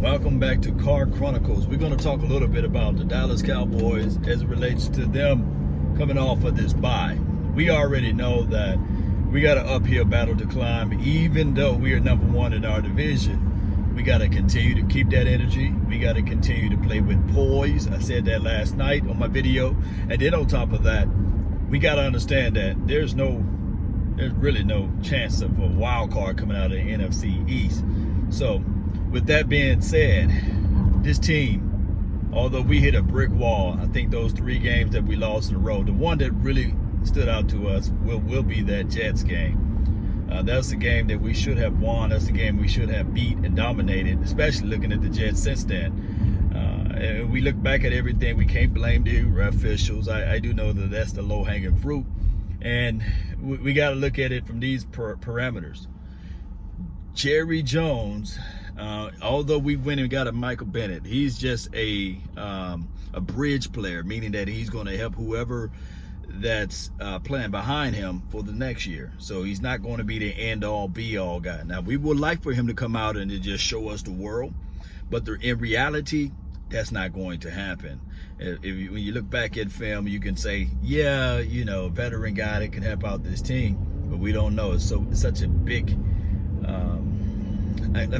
Welcome back to Car Chronicles. We're going to talk a little bit about the Dallas Cowboys as it relates to them coming off of this bye. We already know that we got an uphill battle to climb. Even though we are number one in our division, we got to continue to keep that energy. We got to continue to play with poise. I said that last night on my video. And then on top of that, we got to understand that there's really no chance of a wild card coming out of the NFC East. So with that being said, this team, although we hit a brick wall, I think those 3 games that we lost in a row, the one that really stood out to us will be that Jets game. That's the game that we should have won. That's the game we should have beat and dominated, especially looking at the Jets since then. And we look back at everything. We can't blame the ref officials. I do know that that's the low-hanging fruit. And we got to look at it from these parameters. Jerry Jones, although we went and got a Michael Bennett, he's just a bridge player, meaning that he's going to help whoever that's playing behind him for the next year. So he's not going to be the end-all, be-all guy. Now, we would like for him to come out and to just show us the world, but in reality, that's not going to happen. When you look back at film, you can say, yeah, a veteran guy that can help out this team, but we don't know. It's such a big,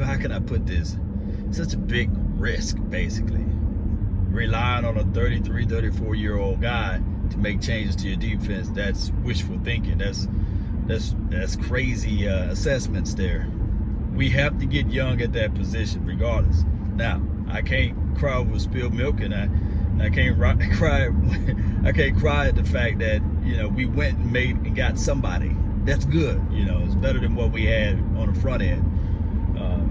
how can I put this? Such a big risk, basically. Relying on a 33, 34-year-old guy to make changes to your defense, that's wishful thinking. That's crazy assessments there. We have to get young at that position regardless. Now, I can't cry over spilled milk, and I can't cry at the fact that we went and got somebody. That's good. It's better than what we had on the front end.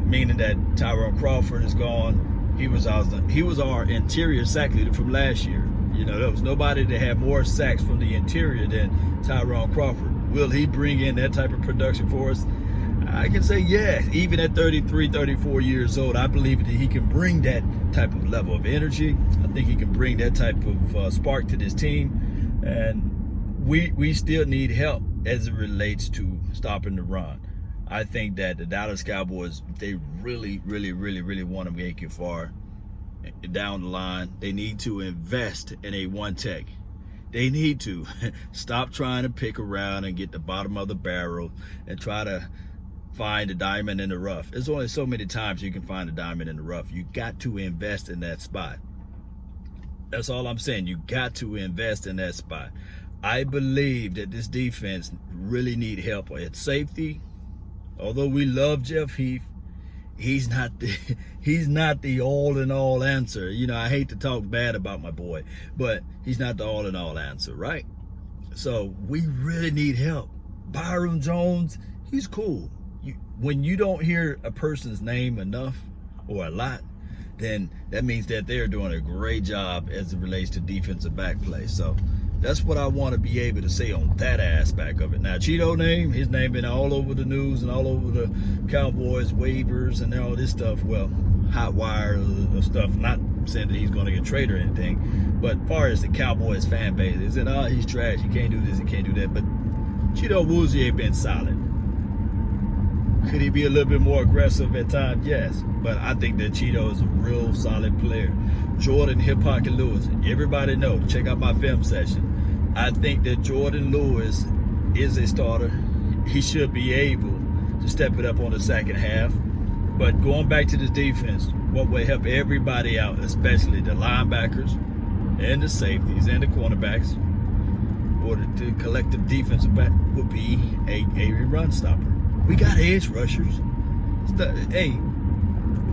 Meaning that Tyrone Crawford is gone. He was our interior sack leader from last year. There was nobody that had more sacks from the interior than Tyrone Crawford. Will he bring in that type of production for us? I can say yes. Even at 33, 34 years old, I believe that he can bring that type of level of energy. I think he can bring that type of spark to this team. And we still need help as it relates to stopping the run. I think that the Dallas Cowboys, they really, really, really, really want to make it far down the line. They need to invest in a one-tech. They need to stop trying to pick around and get the bottom of the barrel and try to find a diamond in the rough. There's only so many times you can find a diamond in the rough. You got to invest in that spot. That's all I'm saying. You got to invest in that spot. I believe that this defense really need help at safety. Although we love Jeff Heath, he's not the all-in-all answer. I hate to talk bad about my boy, but he's not the all-in-all answer, right? So we really need help. Byron Jones, he's cool. When you don't hear a person's name enough or a lot, then that means that they're doing a great job as it relates to defensive back play. So that's what I want to be able to say on that aspect of it. Now, his name been all over the news and all over the Cowboys waivers and all this stuff. Well, hot wire stuff. Not saying that he's going to get traded or anything, but as far as the Cowboys fan base, is it, he's trash, he can't do this, he can't do that. But Chido Woozie ain't been solid. Could he be a little bit more aggressive at times? Yes. But I think that Cheeto is a real solid player. Jordan Hip Pocket Lewis, everybody know, check out my film session. I think that Jordan Lewis is a starter. He should be able to step it up on the second half. But going back to this defense, what will help everybody out, especially the linebackers and the safeties and the cornerbacks, or the collective defensive back, would be a run stopper. We got edge rushers.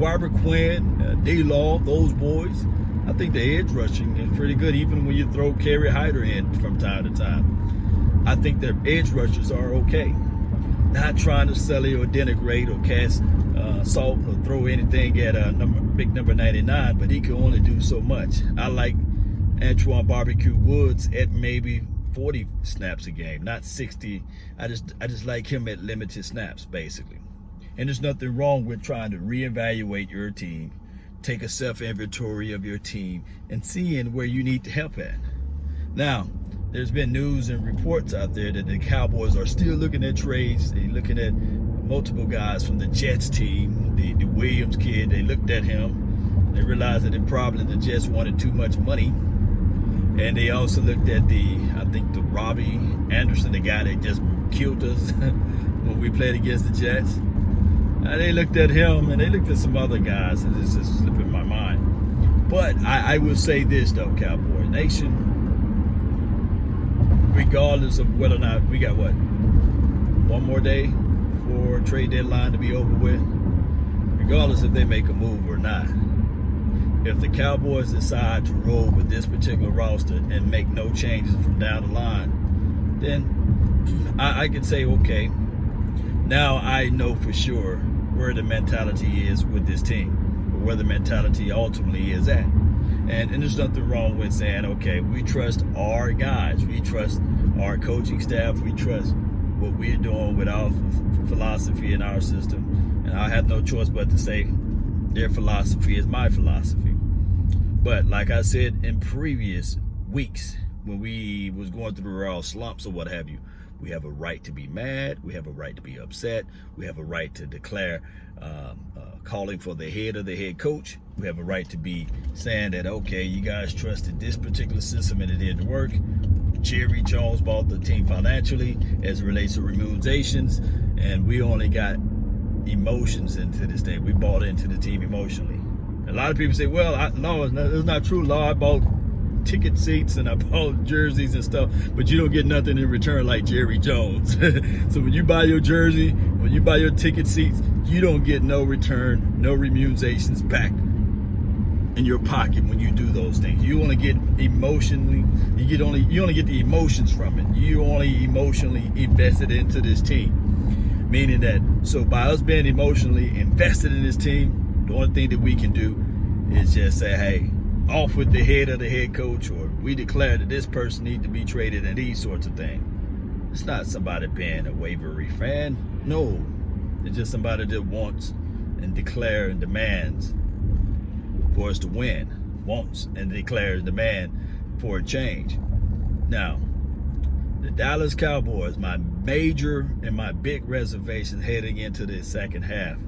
Barber Quinn, D-Law, those boys. I think the edge rushing is pretty good, even when you throw Kerry Hyder in from time to time. I think the edge rushers are okay. Not trying to sully or denigrate or cast salt or throw anything at big number 99, but he can only do so much. I like Antoine Barbecue Woods at maybe 40 snaps a game, not 60. I just like him at limited snaps, basically. And there's nothing wrong with trying to reevaluate your team, take a self-inventory of your team, and seeing where you need to help at. Now, there's been news and reports out there that the Cowboys are still looking at trades. They're looking at multiple guys from the Jets team, the Williams kid. They looked at him. They realized that probably the Jets wanted too much money. And they also looked at the Robbie Anderson, the guy that just killed us when we played against the Jets. They looked at him, and they looked at some other guys, and this is slipping my mind. But I will say this, though, Cowboy Nation, regardless of whether or not we got, one more day for trade deadline to be over with, regardless if they make a move or not, if the Cowboys decide to roll with this particular roster and make no changes from down the line, then I can say, okay, now I know for sure where the mentality is with this team, or where the mentality ultimately is at. And there's nothing wrong with saying, okay, we trust our guys, we trust our coaching staff, we trust what we're doing with our philosophy and our system. And I have no choice but to say their philosophy is my philosophy. But like I said in previous weeks, when we was going through the raw slumps or what have you, we have a right to be mad. We have a right to be upset. We have a right to declare calling for the head of the head coach. We have a right to be saying that, okay, you guys trusted this particular system and it didn't work. Jerry Jones bought the team financially as it relates to remunerations, and we only got emotions into this thing. We bought into the team emotionally. A lot of people say, well, no, it's not true, Law. I bought ticket seats and I bought jerseys and stuff, but you don't get nothing in return like Jerry Jones. So when you buy your jersey, when you buy your ticket seats, you don't get no return, no remunerations back in your pocket when you do those things. You only get emotionally, you only get the emotions from it. You only emotionally invested into this team. Meaning that, so by us being emotionally invested in this team, the only thing that we can do is just say, hey, off with the head of the head coach, or we declare that this person needs to be traded and these sorts of things. It's not somebody being a Waverly fan. No, it's just somebody that wants and declare and demands for us to win, wants and declares demand for a change. Now, the Dallas Cowboys, my major and my big reservation heading into the second half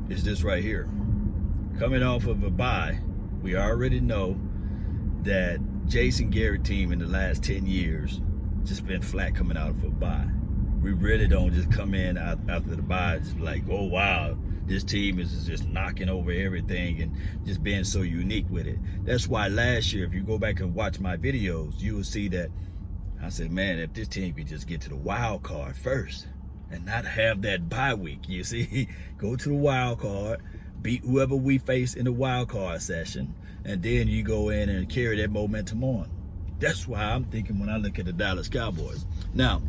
is this right here. Coming off of a bye, we already know that Jason Garrett team in the last 10 years just been flat coming out of a bye. We really don't just come in after the bye just like, oh wow, this team is just knocking over everything and just being so unique with it. That's why last year, if you go back and watch my videos, you will see that I said, man, if this team could just get to the wild card first and not have that bye week, you see, go to the wild card, beat whoever we face in the wild card session, and then you go in and carry that momentum on. That's why I'm thinking when I look at the Dallas Cowboys. Now,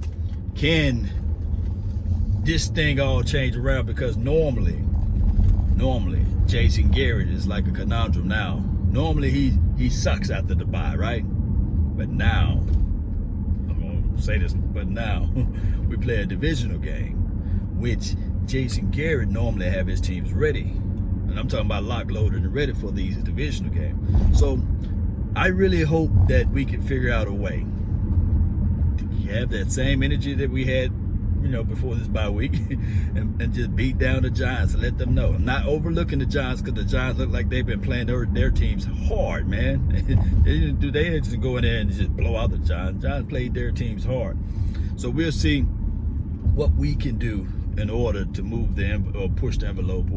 can this thing all change around? Because normally, Jason Garrett is like a conundrum now. Normally he sucks after the bye, right? But now, I'm gonna say this, but now we play a divisional game, which Jason Garrett normally have his teams ready. And I'm talking about locked, loaded, and ready for these divisional games. So I really hope that we can figure out a way to have that same energy that we had, before this bye week and just beat down the Giants and let them know. I'm not overlooking the Giants, because the Giants look like they've been playing their teams hard, man. They didn't just go in there and just blow out the Giants. Giants played their teams hard. So we'll see what we can do in order to move or push the envelope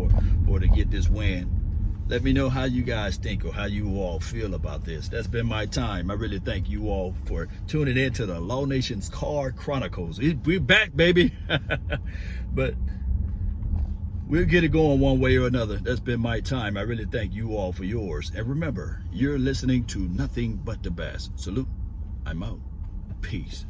or to get this win. Let me know how you guys think or how you all feel about this. That's been my time. I really thank you all for tuning in to the Law Nation's Car Chronicles. We're back, baby. But we'll get it going one way or another. That's been my time. I really thank you all for yours. And remember, you're listening to nothing but the best. Salute. I'm out. Peace.